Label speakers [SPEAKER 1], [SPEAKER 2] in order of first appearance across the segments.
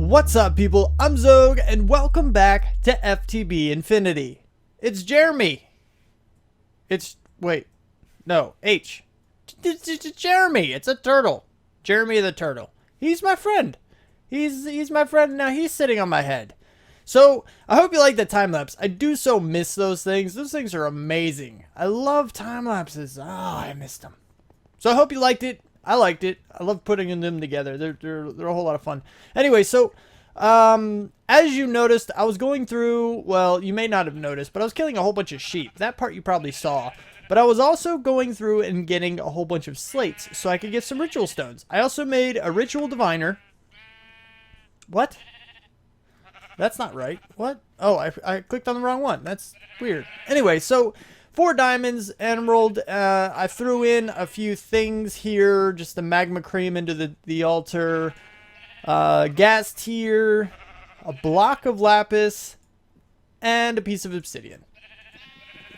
[SPEAKER 1] What's up, people? I'm Xogue, and welcome back to FTB Infinity. It's Jeremy. H. It's Jeremy. It's a turtle. Jeremy the turtle. He's my friend. He's my friend. Now he's sitting on my head. So I hope you like the time lapse. I do so miss those things. Those things are amazing. I love time lapses. Oh, I missed them. So I hope you liked it. I liked it. I love putting them together. They're a whole lot of fun. Anyway, so as you noticed, I was going through, well, you may not have noticed, but I was killing a whole bunch of sheep. That part you probably saw. But I was also going through and getting a whole bunch of slates so I could get some ritual stones. I also made a ritual diviner. What? That's not right. What? Oh, I clicked on the wrong one. That's weird. Anyway, so 4 diamonds, emerald. I threw in a few things here. Just the magma cream into the altar. Gas tier. A block of lapis. And a piece of obsidian.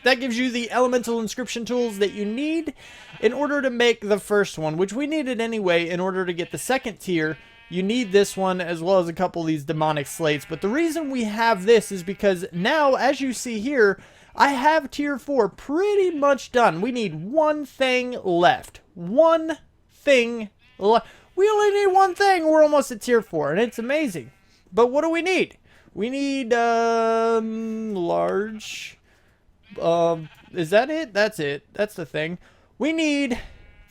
[SPEAKER 1] That gives you the elemental inscription tools that you need in order to make the first one, which we needed anyway in order to get the second tier. You need this one as well as a couple of these demonic slates. But the reason we have this is because now, as you see here, I have tier 4 pretty much done. We need one thing left. One thing left. We only need one thing. We're almost at tier 4, and it's amazing. But what do we need? We need large. Is that it? That's it. That's the thing. We need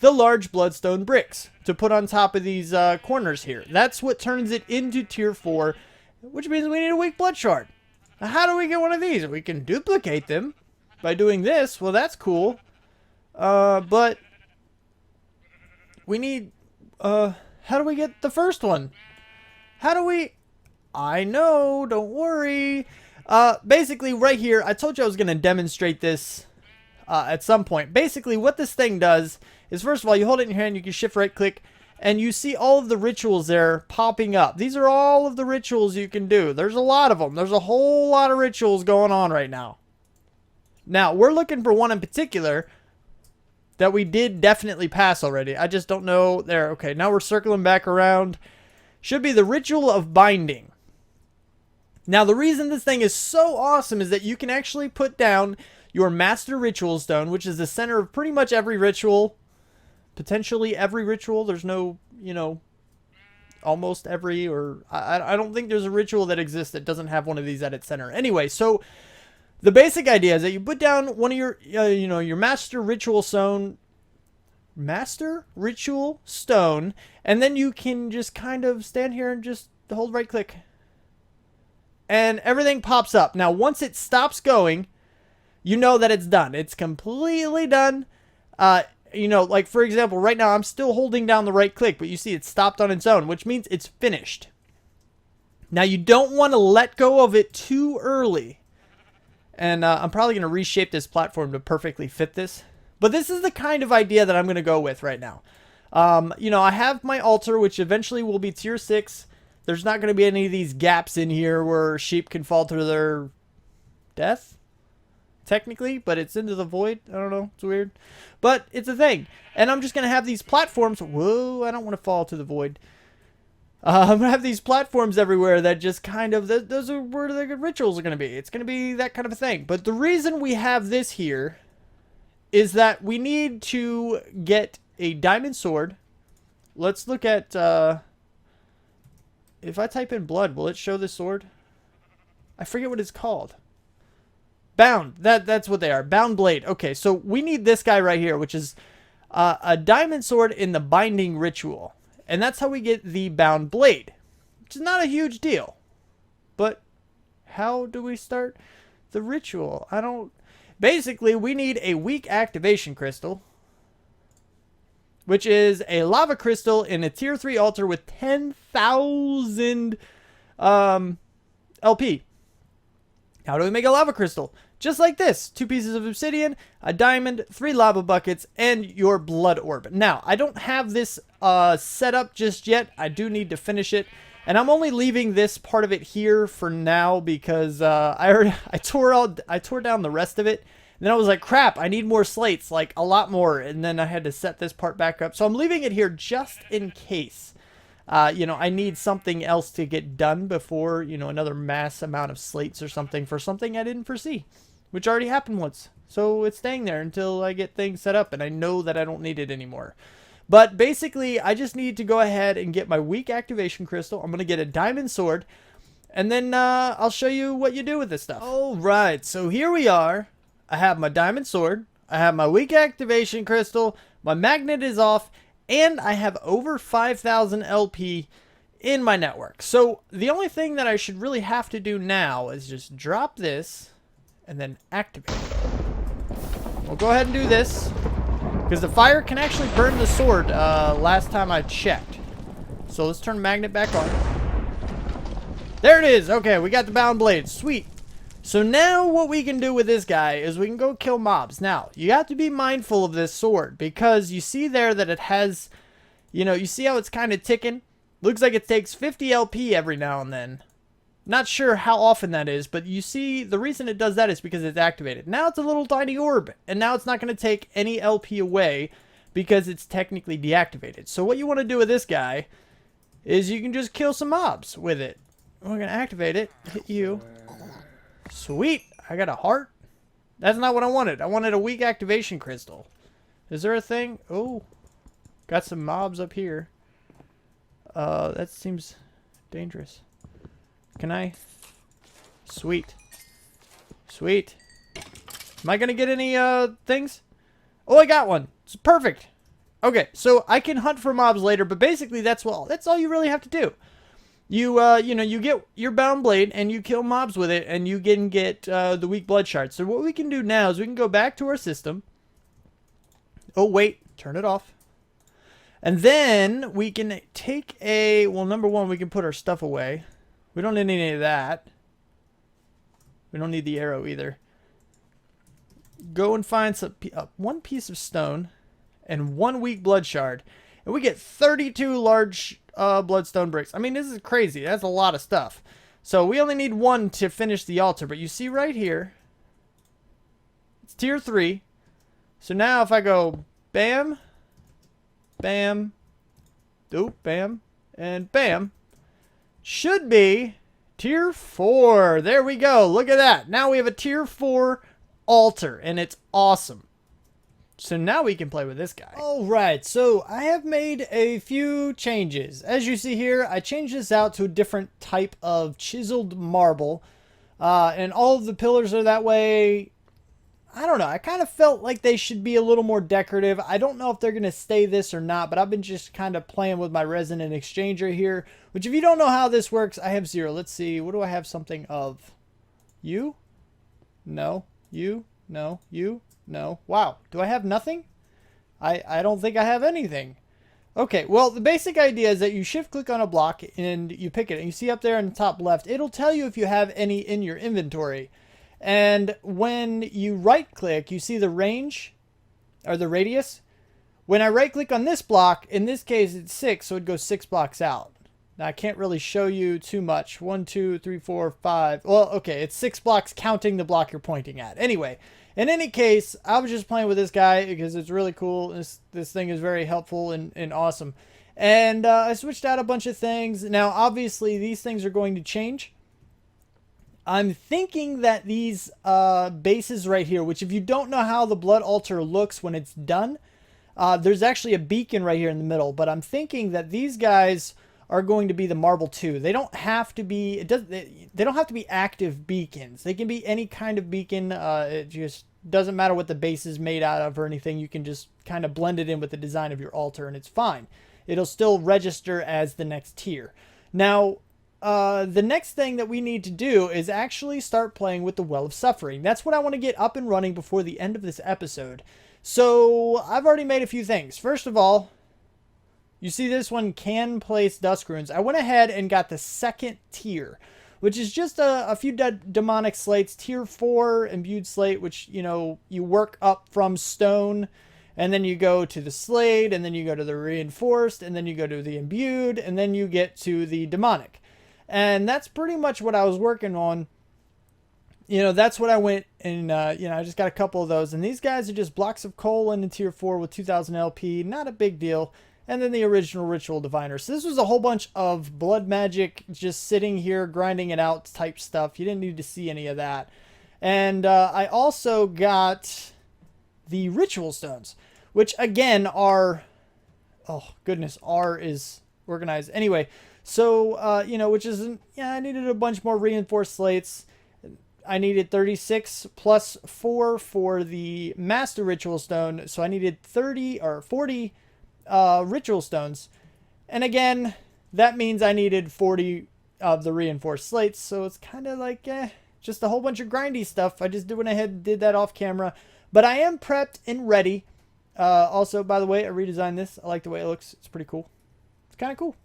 [SPEAKER 1] the large bloodstone bricks to put on top of these corners here. That's what turns it into tier 4, which means we need a weak blood shard. Now, how do we get one of these? We can duplicate them by doing this. Well, that's cool. But we need, how do we get the first one? How do we, I know, don't worry. Basically right here, I told you I was going to demonstrate this at some point. Basically what this thing does is, first of all, you hold it in your hand, you can shift right click, and you see all of the rituals there popping up. These are all of the rituals you can do. There's a lot of them. There's a whole lot of rituals going on right now. Now, we're looking for one in particular that we did definitely pass already. I just don't know. There, okay, now we're circling back around. Should be the ritual of binding. Now, the reason this thing is so awesome is that you can actually put down your master ritual stone, which is the center of pretty much every ritual. Potentially every ritual. There's no, you know, almost every, or I don't think there's a ritual that exists that doesn't have one of these at its center. Anyway, so the basic idea is that you put down one of your, your master ritual stone, and then you can just kind of stand here and just hold right click. And everything pops up. Now, once it stops going, you know that it's done. It's completely done. Like, for example, right now I'm still holding down the right click, but you see it stopped on its own, which means it's finished. Now, you don't want to let go of it too early. And I'm probably going to reshape this platform to perfectly fit this. But this is the kind of idea that I'm going to go with right now. I have my altar, which eventually will be tier 6. There's not going to be any of these gaps in here where sheep can fall to their death, technically, but it's into the void. I don't know. It's weird. But it's a thing. And I'm just going to have these platforms. Whoa, I don't want to fall to the void. I'm going to have these platforms everywhere that just kind of, those are where the rituals are going to be. It's going to be that kind of a thing. But the reason we have this here is that we need to get a diamond sword. Let's look at, if I type in blood, will it show the sword? I forget what it's called. Bound. That's what they are. Bound blade. Okay, so we need this guy right here, which is a diamond sword in the binding ritual. And that's how we get the bound blade, which is not a huge deal. But how do we start the ritual? Basically, we need a weak activation crystal, which is a lava crystal in a tier 3 altar with 10,000 LP. How do we make a lava crystal? Just like this. 2 pieces of obsidian, a diamond, 3 lava buckets, and your blood orb. Now, I don't have this set up just yet. I do need to finish it. And I'm only leaving this part of it here for now because I tore down the rest of it. And then I was like, crap, I need more slates, like a lot more. And then I had to set this part back up. So I'm leaving it here just in case. You know, I need something else to get done before, you know, another mass amount of slates or something for something I didn't foresee, which already happened once. So it's staying there until I get things set up and I know that I don't need it anymore. But basically, I just need to go ahead and get my weak activation crystal. I'm going to get a diamond sword. And then I'll show you what you do with this stuff. Alright, so here we are. I have my diamond sword. I have my weak activation crystal. My magnet is off. And I have over 5,000 LP in my network. So the only thing that I should really have to do now is just drop this and then activate it. We'll go ahead and do this, because the fire can actually burn the sword last time I checked. So let's turn magnet back on. There it is. Okay, we got the bound blade. Sweet. So now what we can do with this guy is we can go kill mobs. Now, you have to be mindful of this sword, because you see there that it has, you know, you see how it's kind of ticking? Looks like it takes 50 LP every now and then. Not sure how often that is, but you see the reason it does that is because it's activated. Now it's a little tiny orb, and now it's not going to take any LP away because it's technically deactivated. So what you want to do with this guy is you can just kill some mobs with it. We're going to activate it. Hit you. Sweet. I got a heart. That's not what I wanted. I wanted a weak activation crystal. Is there a thing? Oh. Got some mobs up here. That seems dangerous. Can I? Sweet. Sweet. Am I going to get any things? Oh, I got one. It's perfect. Okay, so I can hunt for mobs later, but basically that's all you really have to do. You know, you get your bound blade and you kill mobs with it, and you can get the weak blood shards. So what we can do now is we can go back to our system. Oh, wait. Turn it off. And then we can take well, number one, we can put our stuff away. We don't need any of that. We don't need the arrow either. Go and find one piece of stone and one weak blood shard. And we get 32 large bloodstone bricks. I mean, this is crazy. That's a lot of stuff. So we only need one to finish the altar. But you see right here, it's tier 3. So now if I go bam, bam, doop, bam, and bam, should be tier 4. There we go. Look at that. Now we have a tier 4 altar, and it's awesome. So now we can play with this guy. Alright, so I have made a few changes. As you see here, I changed this out to a different type of chiseled marble. And all of the pillars are that way. I don't know. I kind of felt like they should be a little more decorative. I don't know if they're going to stay this or not, but I've been just kind of playing with my resonant exchanger here. Which, if you don't know how this works, I have 0. Let's see. What do I have something of? You? No. You? No. You? No. Wow. Do I have nothing? I don't think I have anything. Okay, well, the basic idea is that you shift click on a block and you pick it. And you see up there in the top left, it'll tell you if you have any in your inventory. And when you right click, you see the range or the radius. When I right click on this block, in this case it's 6, so it goes 6 blocks out. Now I can't really show you too much. 1, 2, 3, 4, 5. Well, okay, it's 6 blocks counting the block you're pointing at. Anyway, in any case, I was just playing with this guy because it's really cool. This thing is very helpful and awesome. And I switched out a bunch of things. Now, obviously, these things are going to change. I'm thinking that these bases right here, which if you don't know how the blood altar looks when it's done, there's actually a beacon right here in the middle. But I'm thinking that these guys are going to be the marble 2. They don't have to be. They don't have to be active beacons. They can be any kind of beacon. It just doesn't matter what the base is made out of or anything. You can just kind of blend it in with the design of your altar, and it's fine. It'll still register as the next tier. Now, the next thing that we need to do is actually start playing with the Well of Suffering. That's what I want to get up and running before the end of this episode. So I've already made a few things. First of all, you see this one can place Dusk Runes. I went ahead and got the second tier, which is just a few demonic slates. Tier 4 imbued slate, which, you know, you work up from stone, and then you go to the slate, and then you go to the reinforced, and then you go to the imbued, and then you get to the demonic. And that's pretty much what I was working on. You know, that's what I went and, you know, I just got a couple of those. And these guys are just blocks of coal in the tier 4 with 2,000 LP. Not a big deal. and then the original Ritual Diviner. So this was a whole bunch of blood magic just sitting here grinding it out type stuff. You didn't need to see any of that. And I also got the Ritual Stones, which again are, oh goodness, R is organized. Anyway, so, you know, which isn't, yeah, I needed a bunch more reinforced slates. I needed 36 plus 4 for the Master Ritual Stone. So I needed 30 or 40 Ritual Stones. And again, that means I needed 40 of the reinforced slates. So it's kind of like, just a whole bunch of grindy stuff. I just went ahead and did that off camera. But I am prepped and ready. Also, by the way, I redesigned this. I like the way it looks. It's pretty cool. It's kind of cool.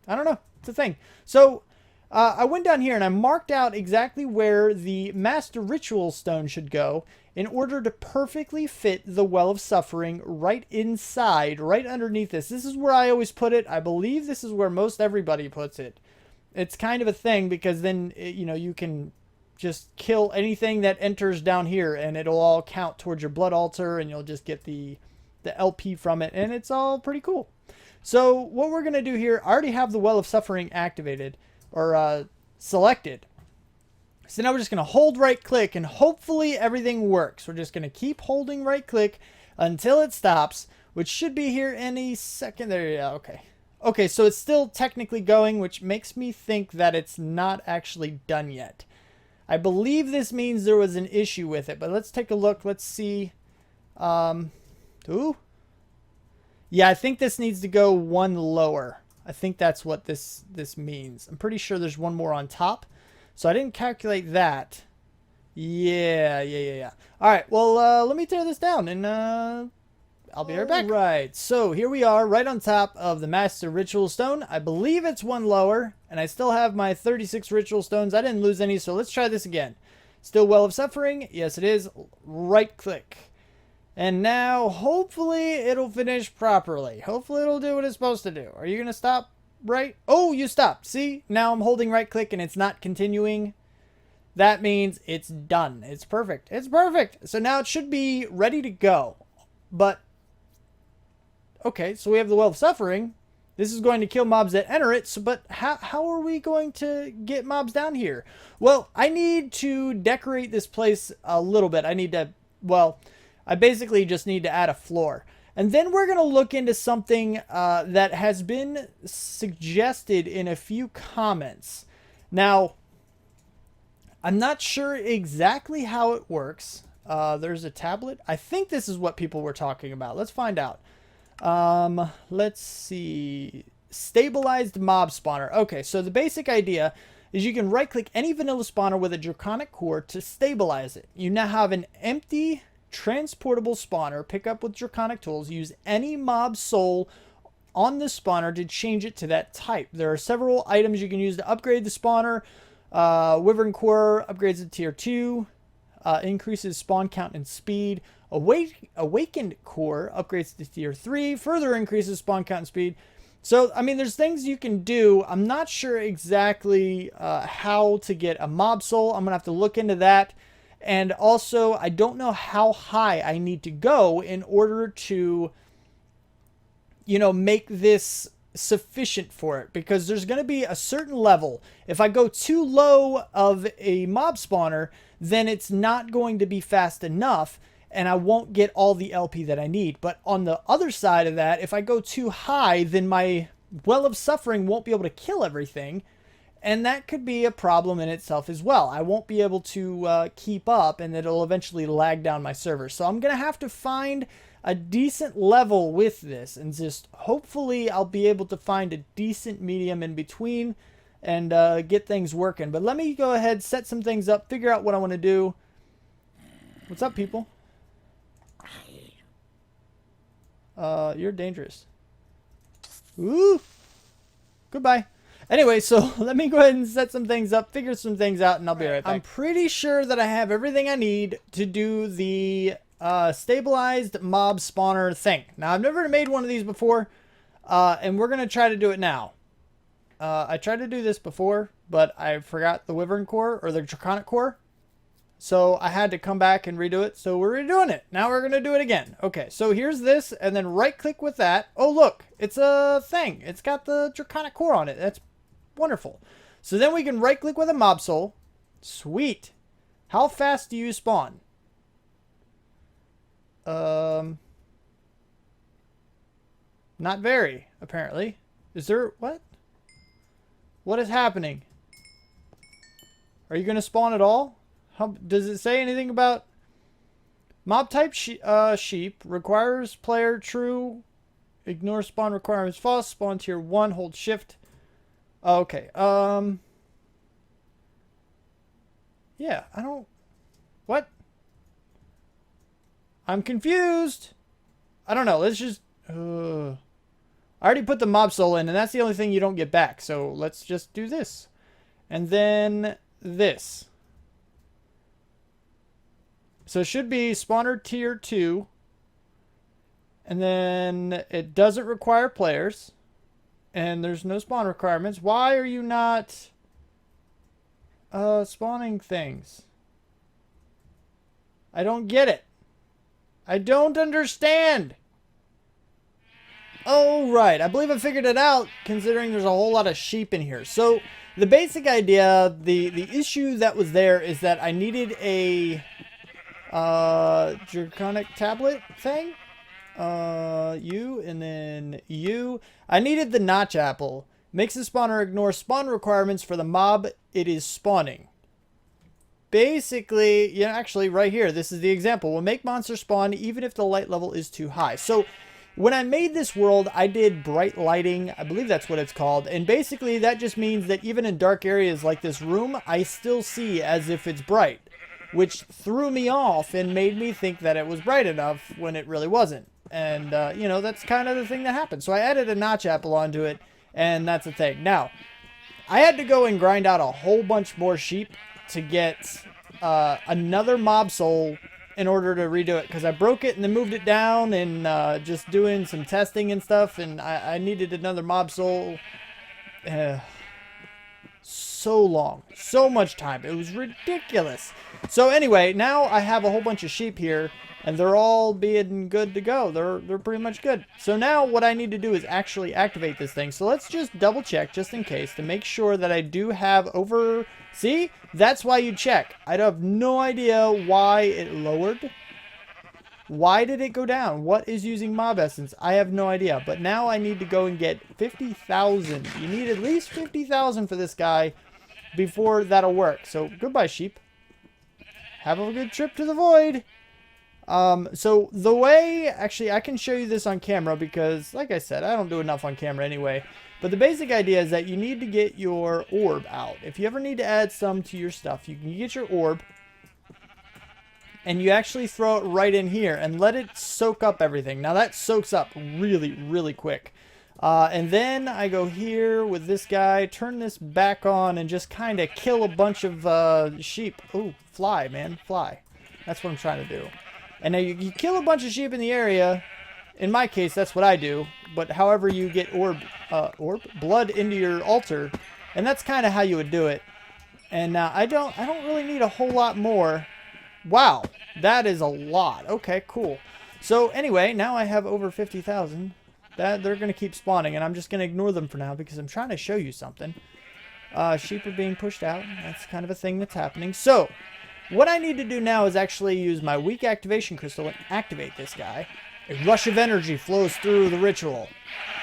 [SPEAKER 1] I don't know. It's a thing. So I went down here and I marked out exactly where the Master Ritual Stone should go in order to perfectly fit the Well of Suffering right inside, right underneath this. This is where I always put it. I believe this is where most everybody puts it. It's kind of a thing because then, you know, you can just kill anything that enters down here and it'll all count towards your blood altar and you'll just get the LP from it, and it's all pretty cool. So what we're going to do here, I already have the Well of Suffering activated or selected. So now we're just going to hold right click and hopefully everything works. We're just going to keep holding right click until it stops, which should be here any second. There, yeah, okay. Okay, so it's still technically going, which makes me think that it's not actually done yet. I believe this means there was an issue with it, but let's take a look. Let's see. Ooh. Yeah, I think this needs to go one lower. I think that's what this means. I'm pretty sure there's one more on top. So I didn't calculate that. Yeah. All right, well, let me tear this down and I'll be right back. Right, so here we are right on top of the Master Ritual Stone. I believe it's one lower, and I still have my 36 Ritual Stones. I didn't lose any, so let's try this again. Still Well of Suffering? Yes, it is. Right click. And now, hopefully, it'll finish properly. Hopefully, it'll do what it's supposed to do. Are you going to stop right? Oh, you stopped. See? Now I'm holding right click, and it's not continuing. That means it's done. It's perfect. It's perfect. So now it should be ready to go. But okay, so we have the Well of Suffering. This is going to kill mobs that enter it, so, but how are we going to get mobs down here? Well, I need to decorate this place a little bit. I need to, well, I basically just need to add a floor. And then we're going to look into something that has been suggested in a few comments. Now, I'm not sure exactly how it works. There's a tablet. I think this is what people were talking about. Let's find out. Let's see. Stabilized mob spawner. Okay, so the basic idea is you can right click any vanilla spawner with a draconic core to stabilize it. You now have an empty transportable spawner. Pick up with draconic tools. Use any mob soul on the spawner to change it to that type. There are several items you can use to upgrade the spawner. Wyvern core upgrades to tier 2. Increases spawn count and speed. Awakened core upgrades to tier 3, further increases spawn count and speed. So, I mean, there's things you can do. I'm not sure exactly how to get a mob soul. I'm going to have to look into that. And also, I don't know how high I need to go in order to, you know, make this sufficient for it. Because there's going to be a certain level. If I go too low of a mob spawner, then it's not going to be fast enough. And I won't get all the LP that I need. But on the other side of that, if I go too high, then my Well of Suffering won't be able to kill everything. And that could be a problem in itself as well. I won't be able to keep up, and it'll eventually lag down my server. So I'm going to have to find a decent level with this. And just hopefully I'll be able to find a decent medium in between and get things working. But let me go ahead, set some things up, figure out what I want to do. What's up, people? You're dangerous. Ooh. Goodbye. Anyway, so let me go ahead and set some things up, figure some things out, and I'll be right back. I'm pretty sure that I have everything I need to do the stabilized mob spawner thing. Now, I've never made one of these before, and we're going to try to do it now. I tried to do this before, but I forgot the Wyvern core, or the Draconic core. So I had to come back and redo it. So we're redoing it. Now we're going to do it again. Okay, so here's this, and then right click with that. Oh, look, it's a thing. It's got the draconic core on it. That's wonderful. So then we can right click with a mob soul. Sweet. How fast do you spawn? Not very, apparently. Is there, what? What is happening? Are you going to spawn at all? How, does it say anything about mob type sheep requires player true, ignore spawn requirements false, spawn tier 1, hold shift. Okay. Yeah, I don't, what? I'm confused. I don't know. Let's just, I already put the mob soul in, and that's the only thing you don't get back. So let's just do this. And then this. So it should be spawner tier 2. And then it doesn't require players. And there's no spawn requirements. Why are you not spawning things? I don't get it. I don't understand. Oh, right. I believe I figured it out, considering there's a whole lot of sheep in here. So the basic idea, the issue that was there is that I needed a draconic tablet thing. You, and then you. I needed the notch apple. Makes the spawner ignore spawn requirements for the mob it is spawning. Basically, yeah, actually right here, this is the example. Will make monsters spawn even if the light level is too high. So when I made this world, I did bright lighting. I believe that's what it's called. And basically that just means that even in dark areas like this room, I still see as if it's bright, which threw me off and made me think that it was bright enough when it really wasn't. And, you know, that's kind of the thing that happened. So I added a notch apple onto it, and that's the thing. Now, I had to go and grind out a whole bunch more sheep to get another mob soul in order to redo it, because I broke it and then moved it down, and just doing some testing and stuff, and I needed another mob soul. So long, so much time, it was ridiculous. So anyway, now I have a whole bunch of sheep here, and they're all being good to go. They're pretty much good. So now what I need to do is actually activate this thing. So let's just double check just in case to make sure that I do have over. See, that's why you check. I have no idea why it lowered. Why did it go down? What is using mob essence? I have no idea. But now I need to go and get 50,000. You need at least 50,000 for this guy before that'll work. So goodbye, sheep. Have a good trip to the void. So the way, actually, I can show you this on camera because, like I said, I don't do enough on camera anyway. But the basic idea is that you need to get your orb out. If you ever need to add some to your stuff, you can get your orb. And you actually throw it right in here and let it soak up everything. Now that soaks up really, really quick. And then I go here with this guy, turn this back on, and just kind of kill a bunch of sheep. Ooh, fly, man, fly. That's what I'm trying to do. And now you kill a bunch of sheep in the area. In my case, that's what I do. But however you get blood into your altar, and that's kind of how you would do it. And now I don't really need a whole lot more. Wow, that is a lot. Okay, cool. So anyway, now I have over 50,000. That they're going to keep spawning, and I'm just going to ignore them for now because I'm trying to show you something. Sheep are being pushed out. That's kind of a thing that's happening. So what I need to do now is actually use my weak activation crystal and activate this guy. A rush of energy flows through the ritual.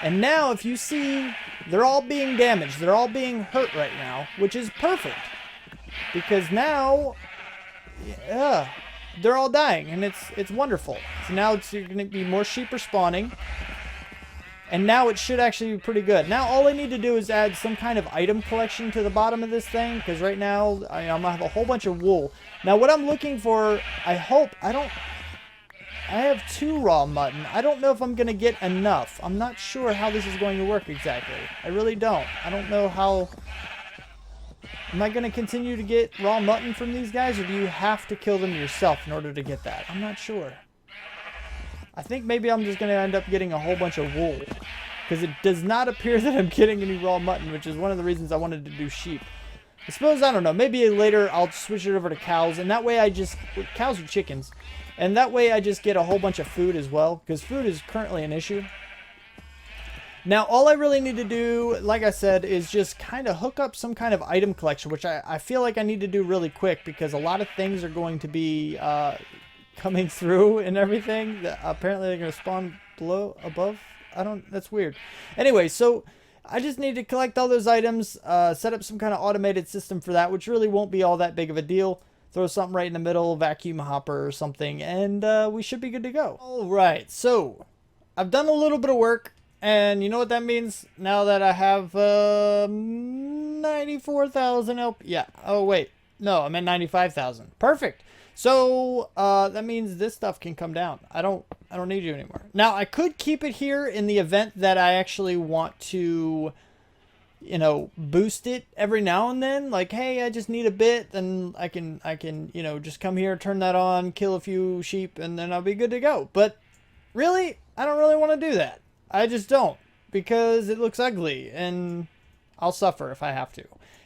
[SPEAKER 1] And now if you see, they're all being damaged. They're all being hurt right now, which is perfect. Because now, yeah, they're all dying, and it's wonderful. So now it's going to be more sheep are spawning. And now it should actually be pretty good. Now all I need to do is add some kind of item collection to the bottom of this thing. Because right now, I'm going to have a whole bunch of wool. Now what I'm looking for, I have 2 raw mutton. I don't know if I'm going to get enough. I'm not sure how this is going to work exactly. I really don't. I don't know how. Am I going to continue to get raw mutton from these guys? Or do you have to kill them yourself in order to get that? I'm not sure. I think maybe I'm just going to end up getting a whole bunch of wool. Because it does not appear that I'm getting any raw mutton, which is one of the reasons I wanted to do sheep. I suppose, I don't know, maybe later I'll switch it over to cows, and that way I just, cows are chickens, and that way I just get a whole bunch of food as well, because food is currently an issue. Now, all I really need to do, like I said, is just kind of hook up some kind of item collection, which I feel like I need to do really quick, because a lot of things are going to be coming through and everything. Apparently they're going to spawn below, above. That's weird. Anyway, so I just need to collect all those items, set up some kind of automated system for that, which really won't be all that big of a deal. Throw something right in the middle, vacuum hopper or something, and we should be good to go. All right, so I've done a little bit of work, and you know what that means? Now that I have 94,000 LP. Yeah. Oh wait, no, I'm at 95,000. Perfect. So that means this stuff can come down. I don't need you anymore. Now I could keep it here in the event that I actually want to, you know, boost it every now and then. Like, hey, I just need a bit, then I can, you know, just come here, turn that on, kill a few sheep, and then I'll be good to go. But really, I don't really want to do that. I just don't, because it looks ugly, and I'll suffer if I have to.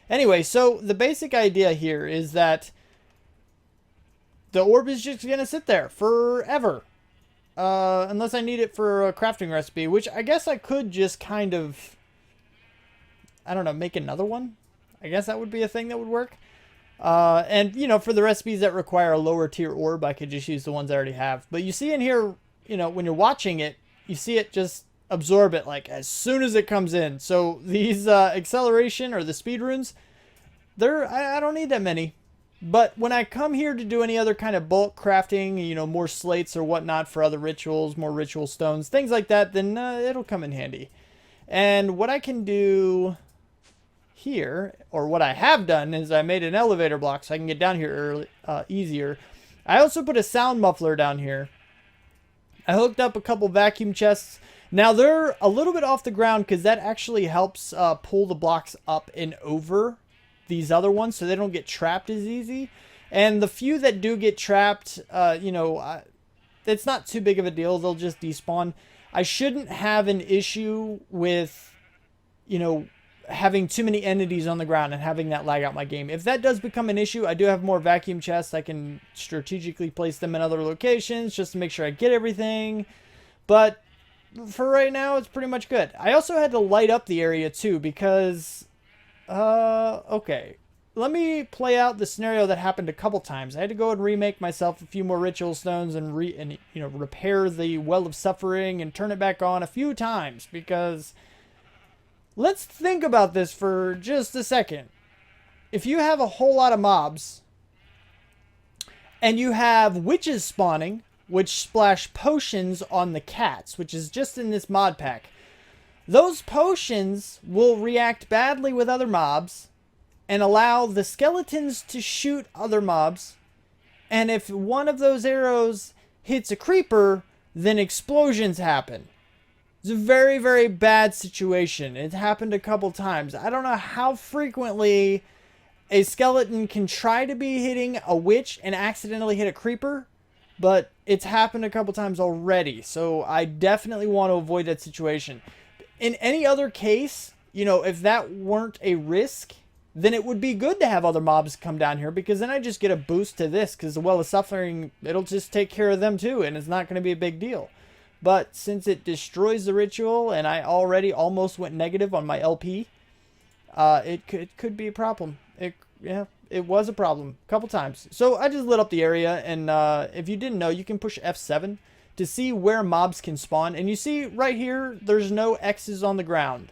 [SPEAKER 1] Anyway, so the basic idea here is that the orb is just going to sit there forever. Unless I need it for a crafting recipe, which I guess I could just kind of, I don't know, make another one. I guess that would be a thing that would work. And, you know, for the recipes that require a lower tier orb, I could just use the ones I already have. But you see in here, you know, when you're watching it, you see it just absorb it like as soon as it comes in. So these acceleration or the speed runes, I don't need that many. But when I come here to do any other kind of bulk crafting, you know, more slates or whatnot for other rituals, more ritual stones, things like that, then it'll come in handy. And what I can do here, or what I have done, is I made an elevator block so I can get down here easier. I also put a sound muffler down here. I hooked up a couple vacuum chests. Now they're a little bit off the ground because that actually helps pull the blocks up and over these other ones so they don't get trapped as easy. And the few that do get trapped, you know, it's not too big of a deal. They'll just despawn. I shouldn't have an issue with, you know, having too many entities on the ground and having that lag out my game. If that does become an issue, I do have more vacuum chests. I can strategically place them in other locations just to make sure I get everything. But for right now, it's pretty much good. I also had to light up the area too because, okay. Let me play out the scenario that happened a couple times. I had to go and remake myself a few more ritual stones and you know, repair the Well of Suffering and turn it back on a few times because let's think about this for just a second. If you have a whole lot of mobs and you have witches spawning, which splash potions on the cats, which is just in this mod pack, those potions will react badly with other mobs and allow the skeletons to shoot other mobs. And if one of those arrows hits a creeper, then explosions happen. It's a very, very bad situation. It happened a couple times. I don't know how frequently a skeleton can try to be hitting a witch and accidentally hit a creeper, but it's happened a couple times already. So I definitely want to avoid that situation. In any other case, you know, if that weren't a risk, then it would be good to have other mobs come down here because then I just get a boost to this because the Well of Suffering, it'll just take care of them too and it's not going to be a big deal. But since it destroys the ritual and I already almost went negative on my LP, it could be a problem. It was a problem a couple times. So I just lit up the area and if you didn't know, you can push F7 to see where mobs can spawn. And you see right here, there's no X's on the ground.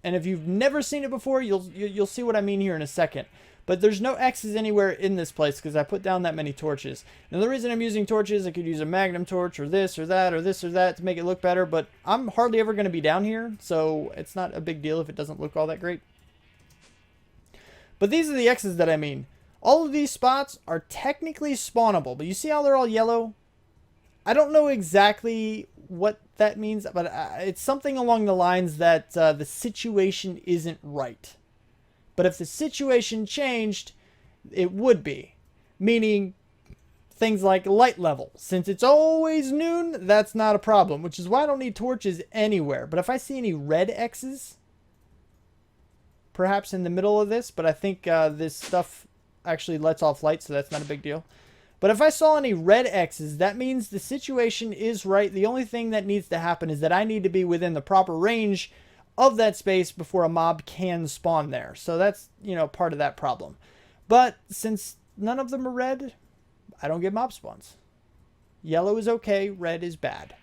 [SPEAKER 1] And if you've never seen it before, you'll see what I mean here in a second. But there's no X's anywhere in this place because I put down that many torches. Now the reason I'm using torches, I could use a magnum torch or this or that or this or that to make it look better. But I'm hardly ever going to be down here, so it's not a big deal if it doesn't look all that great. But these are the X's that I mean. All of these spots are technically spawnable, but you see how they're all yellow? I don't know exactly what that means, but it's something along the lines that the situation isn't right. But if the situation changed, it would be. Meaning things like light level. Since it's always noon, that's not a problem, which is why I don't need torches anywhere. But if I see any red X's, perhaps in the middle of this, but I think this stuff actually lets off light, so that's not a big deal. But if I saw any red X's, that means the situation is right. The only thing that needs to happen is that I need to be within the proper range of that space before a mob can spawn there. So that's, you know, part of that problem. But since none of them are red, I don't get mob spawns. Yellow is okay, red is bad.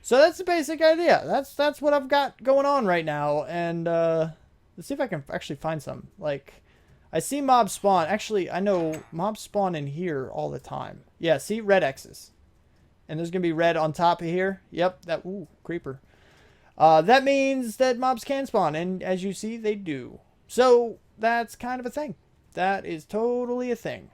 [SPEAKER 1] So that's the basic idea. That's what I've got going on right now. And let's see if I can actually find some. Like, I see mob spawn. Actually, I know mob spawn in here all the time. Yeah, see? Red X's. And there's going to be red on top of here. Yep, that, ooh, creeper. That means that mobs can spawn. And as you see, they do. So, that's kind of a thing. That is totally a thing.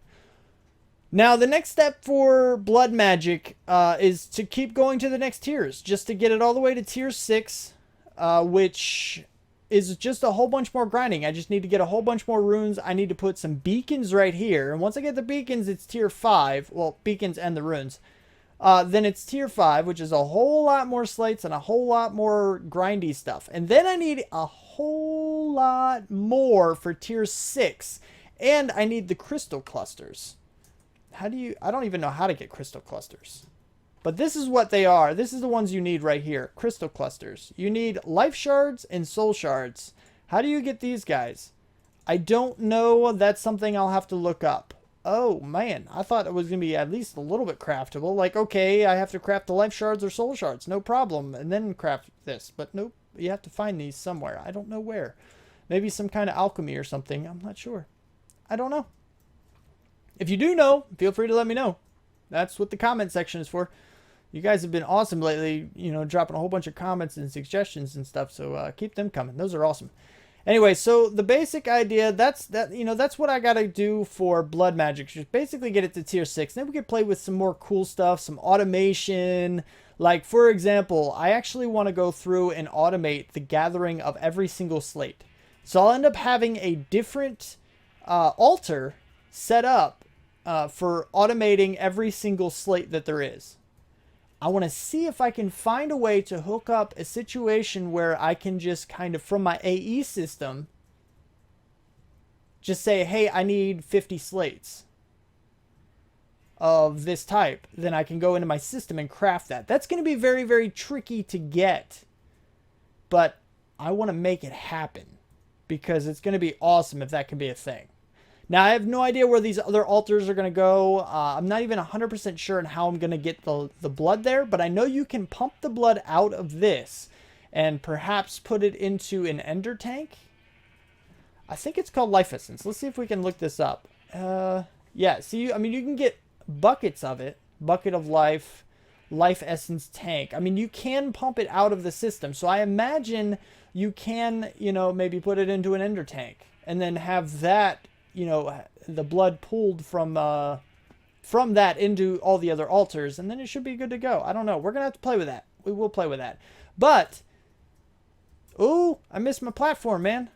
[SPEAKER 1] Now, the next step for blood magic is to keep going to the next tiers. Just to get it all the way to tier 6, which is just a whole bunch more grinding. I just need to get a whole bunch more runes. I need to put some beacons right here. And once I get the beacons, it's tier 5. Well, beacons and the runes. Then it's tier 5, which is a whole lot more slates and a whole lot more grindy stuff. And then I need a whole lot more for tier 6. And I need the crystal clusters. How do you... I don't even know how to get crystal clusters. But this is what they are. This is the ones you need right here. Crystal clusters. You need life shards and soul shards. How do you get these guys? I don't know. That's something I'll have to look up. Oh, man. I thought it was going to be at least a little bit craftable. Like, okay, I have to craft the life shards or soul shards. No problem. And then craft this. But nope. You have to find these somewhere. I don't know where. Maybe some kind of alchemy or something. I'm not sure. I don't know. If you do know, feel free to let me know. That's what the comment section is for. You guys have been awesome lately, you know, dropping a whole bunch of comments and suggestions and stuff. So keep them coming. Those are awesome. Anyway, so the basic idea, that's what I got to do for blood magic. Just basically get it to tier 6. Then we can play with some more cool stuff, some automation. Like, for example, I actually want to go through and automate the gathering of every single slate. So I'll end up having a different altar set up for automating every single slate that there is. I want to see if I can find a way to hook up a situation where I can just kind of, from my AE system, just say, hey, I need 50 slates of this type. Then I can go into my system and craft that. That's going to be very, very tricky to get. But I want to make it happen. Because it's going to be awesome if that can be a thing. Now, I have no idea where these other altars are going to go. I'm not even 100% sure on how I'm going to get the blood there. But I know you can pump the blood out of this. And perhaps put it into an ender tank. I think it's called life essence. Let's see if we can look this up. Yeah, see, I mean, you can get buckets of it. Bucket of life. Life essence tank. I mean, you can pump it out of the system. So I imagine you can, you know, maybe put it into an ender tank. And then have that... you know, the blood pulled from that into all the other altars, and then it should be good to go. I don't know. We're going to have to play with that. We will play with that. But, ooh, I missed my platform, man.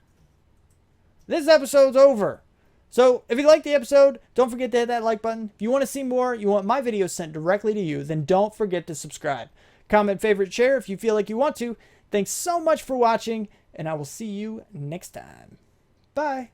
[SPEAKER 1] This episode's over. So, if you liked the episode, don't forget to hit that like button. If you want to see more, you want my videos sent directly to you, then don't forget to subscribe. Comment, favorite, share if you feel like you want to. Thanks so much for watching, and I will see you next time. Bye.